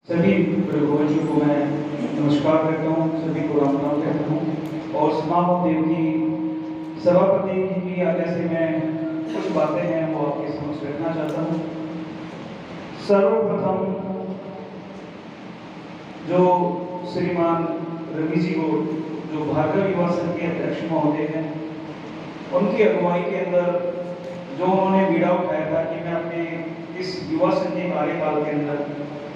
सभी बच्चों को मैं नमस्कार करता हूँ, सभी को राम राम कहता हूँ और समापन देव की सभापति जी की आज्ञा से मैं कुछ बातें हैं वो आपके समक्ष रखना चाहता हूँ। सर्वप्रथम जो श्रीमान रवि जी को जो भार्गव युवा संघ के अध्यक्ष महोदय हैं, उनकी अगुवाई के अंदर जो उन्होंने बीड़ा उठाया था कि मैं अपने इस युवा संघ के कार्यकाल के अंदर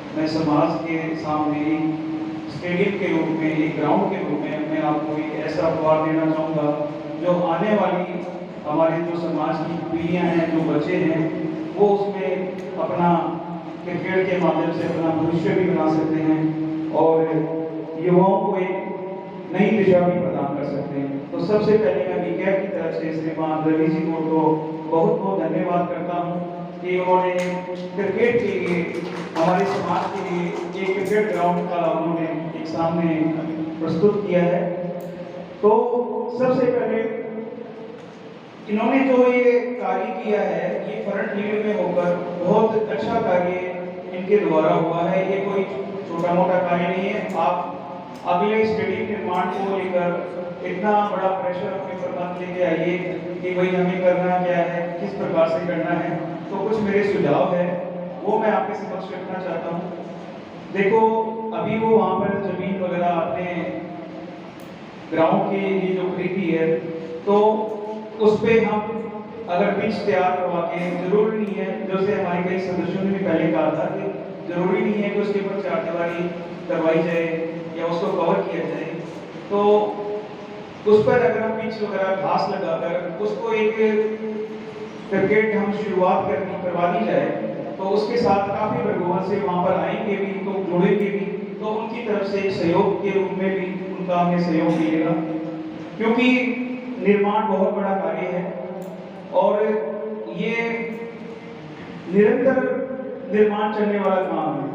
मैं समाज के सामने एक स्टेडियम के रूप में, एक ग्राउंड के रूप में मैं आपको एक ऐसा उपहार देना चाहूँगा जो आने वाली हमारे जो समाज की पीढ़ियाँ हैं, जो बच्चे हैं, वो उसमें अपना क्रिकेट के माध्यम से अपना भविष्य भी बना सकते हैं और युवाओं को एक नई दिशा भी प्रदान कर सकते हैं। तो सबसे पहले मैं बीकेएफ की तरफ से श्रीमान रवि जी को तो बहुत बहुत धन्यवाद करता हूँ कि उन्होंने क्रिकेट के लिए, हमारे समाज के लिए एक क्रिकेट ग्राउंड का उन्होंने एक सामने प्रस्तुत किया है। तो सबसे पहले इन्होंने जो ये कार्य किया है, ये फ्रंट लीड में होकर बहुत अच्छा कार्य इनके द्वारा हुआ है। ये कोई छोटा मोटा कार्य नहीं है। आप अगले स्टेडियम निर्माण को लेकर इतना बड़ा प्रेशर अपने पर मत लेके आइए कि भाई हमें करना क्या है, किस प्रकार से करना है। तो कुछ मेरे सुझाव है वो मैं आपके समक्ष रखना चाहता हूँ। देखो, अभी वो वहाँ पर जमीन वगैरह आपने ग्राउंड की ये जो खरीदी है, तो उस पे हम अगर पिच तैयार करवा के, जरूरी नहीं है, जैसे हमारे कई सदस्यों ने भी पहले कहा था कि जरूरी नहीं है कि उसके ऊपर चारदीवारी करवाई जाए या उसको कवर किया जाए। तो उस पर अगर हम पिच वगैरह घास लगाकर उसको एक क्रिकेट हम शुरुआत करवा दी जाए, तो उसके साथ काफी प्रगुवन से वहां पर आएंगे भी, तो जुड़ेंगे भी, तो उनकी तरफ से एक सहयोग के रूप में भी उनका हमें सहयोग मिलेगा, क्योंकि निर्माण बहुत बड़ा कार्य है और ये निरंतर निर्माण चलने वाला काम है।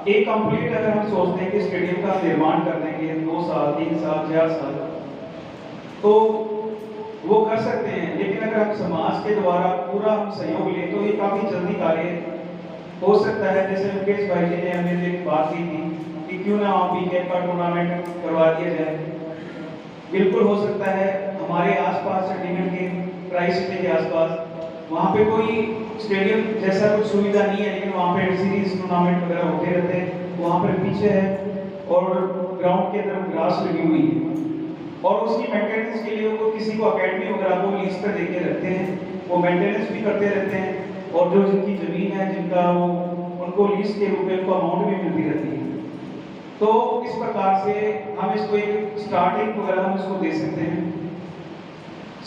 एक कंप्लीट अगर हम सोचते हैं कि स्टेडियम का निर्माण कर देंगे 2 साल, 3 साल, 4 साल, तो वो कर सकते हैं, लेकिन अगर हम समाज के द्वारा पूरा हम सहयोग लें तो ये काफी जल्दी कार्य हो सकता है। जैसे मुकेश भाई जी ने हमें एक बात की थी कि क्यों ना बीकेएफ का टूर्नामेंट करवा दिया जाए। बिल्कुल हो सकता है। हमारे आसपास चंडीगढ़ के ट्राई सिटी के आसपास वहाँ पे कोई स्टेडियम जैसा कुछ सुविधा नहीं है, लेकिन वहाँ पे सीरीज टूर्नामेंट वगैरह होते रहते हैं। वहाँ पर पीछे है और ग्राउंड के अंदर ग्रास लगी हुई है और उसकी मेंटेनेंस के लिए वो किसी को अकेडमी वगैरह को लीज पर देके रखते हैं, वो मेंटेनेंस भी करते रहते हैं और जो जिनकी जमीन है, जिनका वो उनको लीज के रूप में उनको अमाउंट भी मिलती रहती है। तो इस प्रकार से हम इसको एक स्टार्टिंग वगैरह हम इसको दे सकते हैं।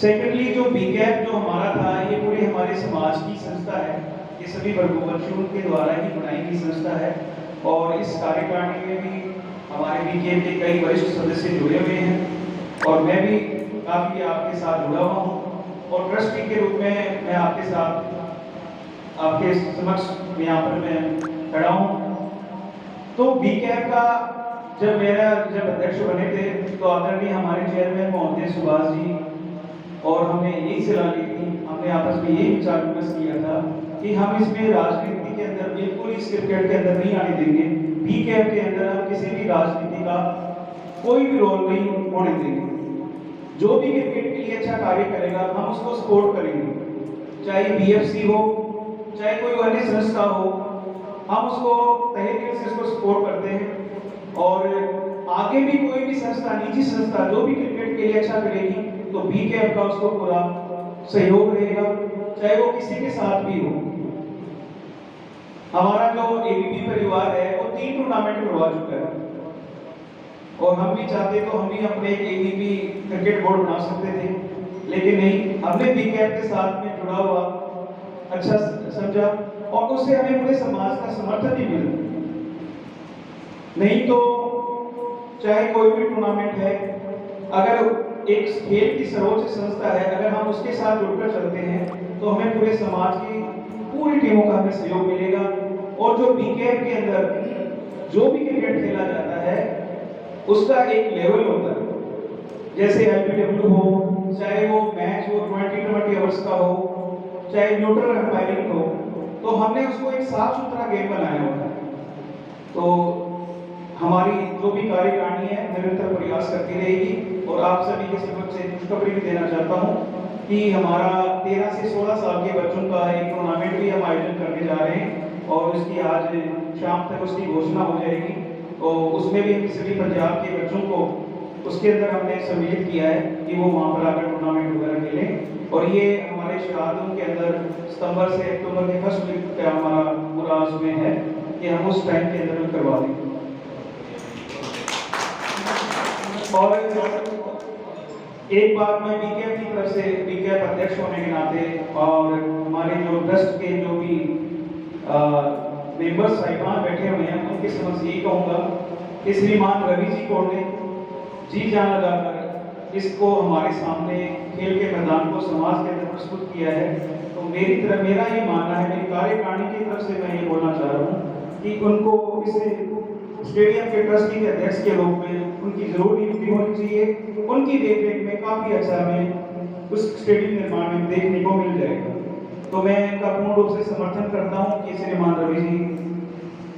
सेकेंडली, जो बीकेएफ जो हमारा था, ये पूरे हमारे समाज की संस्था है। ये सभी वर्गों के द्वारा ही बनाई गई संस्था है और इस कार्यकारिणी में भी हमारे बीकेएफ के कई वरिष्ठ सदस्य जुड़े हुए हैं और मैं भी काफी आपके साथ जुड़ा हुआ हूँ और ट्रस्टी के रूप में मैं आपके साथ आपके समक्ष यहाँ पर मैं खड़ा हूँ। तो बीकेएफ का जब अध्यक्ष बने थे, तो आदरणीय हमारे चेयरमैन महोदय सुभाष जी और हमने यही सलाह ली थी, हमने आपस में यही विचार विमर्श किया था कि हम इसमें राजनीति के अंदर बिल्कुल इस क्रिकेट के अंदर नहीं आने देंगे। बीकेएफ के अंदर हम किसी भी राजनीति का कोई भी रोल नहीं होने देंगे। जो भी क्रिकेट के लिए अच्छा कार्य करेगा हम उसको सपोर्ट करेंगे, चाहे बीएफसी हो, चाहे कोई अन्य संस्था हो, हम उसको तहे दिल से उसको सपोर्ट करते हैं। और आगे भी कोई भी संस्था, निजी संस्था जो भी क्रिकेट के लिए अच्छा करेगी, तो बीकेएफ का उसको पूरा सहयोग रहेगा, चाहे वो किसी के साथ भी हो। हमारा जो एबीपी परिवार है वो 3 टूर्नामेंट करवा चुका है और हम भी चाहते तो हम भी अपने एक एबीपी क्रिकेट बोर्ड बना सकते थे, लेकिन नहीं, हमने बीकेएफ के साथ में जुड़ा हुआ अच्छा समझा और उससे हमें पूरे समाज का समर्थन भी मिला। नहीं तो चाहे कोई भी टूर्नामेंट है, अगर एक खेल की सर्वोच्च संस्था है, अगर हम उसके साथ जुड़कर चलते हैं तो हमें पूरे समाज की पूरी टीमों का हमें सहयोग मिलेगा। और जो बीकेएफ के अंदर जो भी क्रिकेट खेला जाता है उसका एक लेवल होता है, जैसे एलबीडब्ल्यू हो, चाहे वो मैच हो 20 ओवर्स का हो, चाहे न्यूट्रल अंपायरिंग हो, तो हमने उसको एक साफ सुथरा गेम बनाया होता है। तो हमारी जो भी कार्यकारिणी है निरंतर प्रयास करती रहेगी। और आप सभी के समक्ष से खुशखबरी भी देना चाहता हूँ कि हमारा 13 से 16 साल के बच्चों का एक टूर्नामेंट भी हम आयोजन करने जा रहे हैं और उसकी आज शाम तक उसकी घोषणा हो जाएगी। तो उसमें भी हम सभी पंजाब के बच्चों को उसके अंदर हमने सम्मिलित किया है कि वो वहाँ पर आकर टूर्नामेंट वगैरह खेलें। और ये हमारे शराधों के अंदर सितंबर से अक्टूबर के फर्स्ट वीक का हमारा पूरा उसमें है कि हम उस टाइम के अंदर करवा दें। और एक बात मैं बीकेएफ की तरफ से बीकेएफ अध्यक्ष होने के नाते और हमारे जो ट्रस्ट के जो भी मेंबर्स साहिबान बैठे हुए हैं उनके समक्ष यही कहूँगा कि श्रीमान रवि जी को ने जी जान लगाकर इसको हमारे सामने खेल के मैदान को समाज के अंदर प्रस्तुत किया है। तो मेरा ये मानना है, मेरी कार्यकारिणी की तरफ से मैं ये बोलना चाह रहा हूँ कि उनको इस स्टेडियम के ट्रस्टी के अध्यक्ष के रूप में उनकी जरूर नियुक्ति होनी चाहिए। उनकी देखरेख में काफ़ी अच्छा हमें उस स्टेडियम निर्माण में देखने को मिल जाएगा। तो मैं इनका पूर्ण रूप से समर्थन करता हूँ कि श्रीमान रवि जी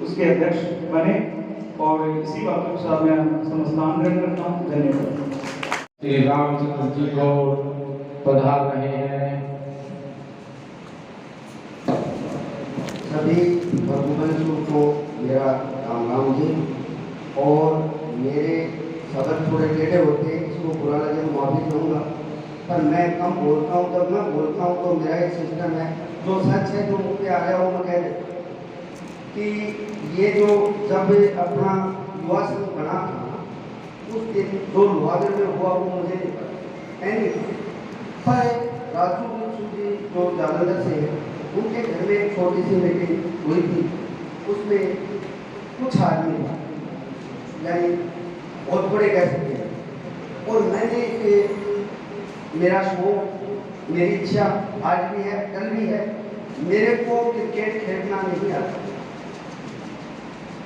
उसके अध्यक्ष बने और इसी बात के साथ मैं समस्तान ग्रहण करता हूँ। धन्यवाद। श्री रामचंद्र जी को पधार रहे हैं। सभी बंधुओं को मेरा राम राम जी। और मेरे शब्द थोड़े टेढ़े होते हैं, इसको बुरा लगे तो माफी चाहूँगा, पर मैं कम बोलता हूँ। जब मैं बोलता हूँ तो मेरा एक सिस्टम है, जो सच है जो मुझ पे आ गया वो मैं कह देता हूँ कि ये जो जब अपना युवा संघ बना था उस दिन जो लोहागढ़ में हुआ वो मुझे नहीं पता। पर राजू बिंसू जी जो जालंधर से है उनके घर में एक छोटी सी मीटिंग हुई थी, उसमें कुछ आदमी यानी बहुत बड़े कह सकते हैं। और मैंने मेरा शौक मेरी इच्छा आज भी है कल भी है, मेरे को क्रिकेट खेलना नहीं आता,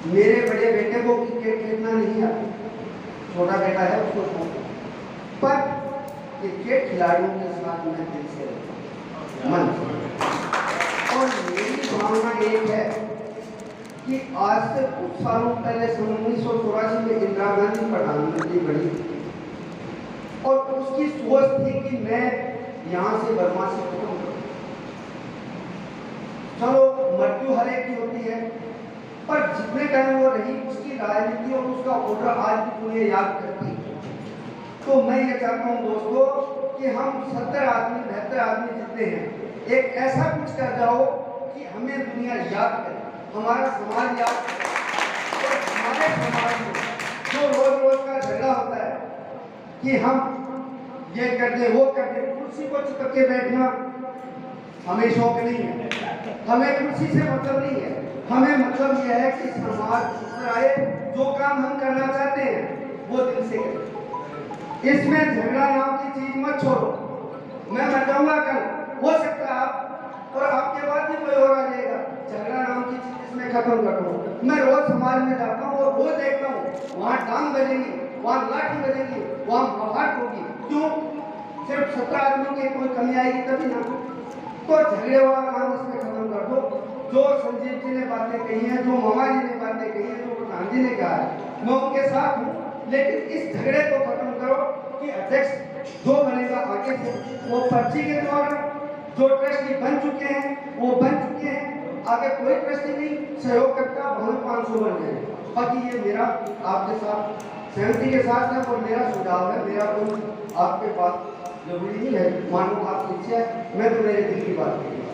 मेरे बड़े बेटे को क्रिकेट खेलना नहीं आता, छोटा बेटा है उसको शौक, पर क्रिकेट खिलाड़ियों के साथ मैं दिल से मन। और मेरी भावना एक है कि आज से कुछ सालों पहले 1984 में इंदिरा गांधी प्रधानमंत्री बनी और उसकी सोच थी कि मैं यहाँ से बदमाशी खत्म करूँ। चलो मृत्यु हर एक की होती है, पर जितने टाइम वो रही उसकी राजनीति और उसका ऑर्डर आज भी दुनिया याद करती है। तो मैं ये चाहता हूँ दोस्तों कि हम 70 आदमी 72 आदमी जितने हैं, एक ऐसा कुछ कर जाओ कि हमें दुनिया याद करे, हमारा समाज याद करे। और हमारे समाज में जो रोज रोज का झगड़ा होता है कि हम ये कर दे वो कर दे, कुर्सी को चिपक के बैठना हमें शौक नहीं है, हमें कुर्सी से मतलब नहीं है। हमें मतलब यह है कि समाज आए, जो काम हम करना चाहते हैं वो दिल से करें। इसमें झगड़ा नाम की चीज मत छोड़ो। मैं मर जाऊंगा कल, हो सकता है आप और आपके बाद भी कोई और आ जाएगा, झगड़ा नाम की चीज इसमें खत्म कर दो। मैं रोज समाज में जाता हूँ और रोज देखता हूँ वहाँ टांग बजेगी, वहाँ लाठी बजेगी, वहाँ बहाट होगी। क्यों? सिर्फ 17 आदमियों की कोई कमी आएगी तभी ना। तो झगड़े वाला काम इसमें खत्म कर दो। जो संजीव जी ने बातें कही हैं, जो मामा जी ने बातें कही हैं, जो प्रधान जी ने कहा है, मैं उनके साथ हूँ। लेकिन इस झगड़े को खत्म करो कि अध्यक्ष जो बनेगा आगे से वो पर्ची के द्वारा, जो ट्रस्टी बन चुके हैं वो बन चुके हैं, आगे कोई ट्रस्टी नहीं सहयोग करता, बहुत 500 बन जाए। बाकी ये मेरा आपके साथ सहमति के साथ है और मेरा सुझाव है, मेरा कोई आपके पास जरूरी नहीं है, मानो आपकी इच्छा है, मैं तो मेरे दिल की बात करूँगा।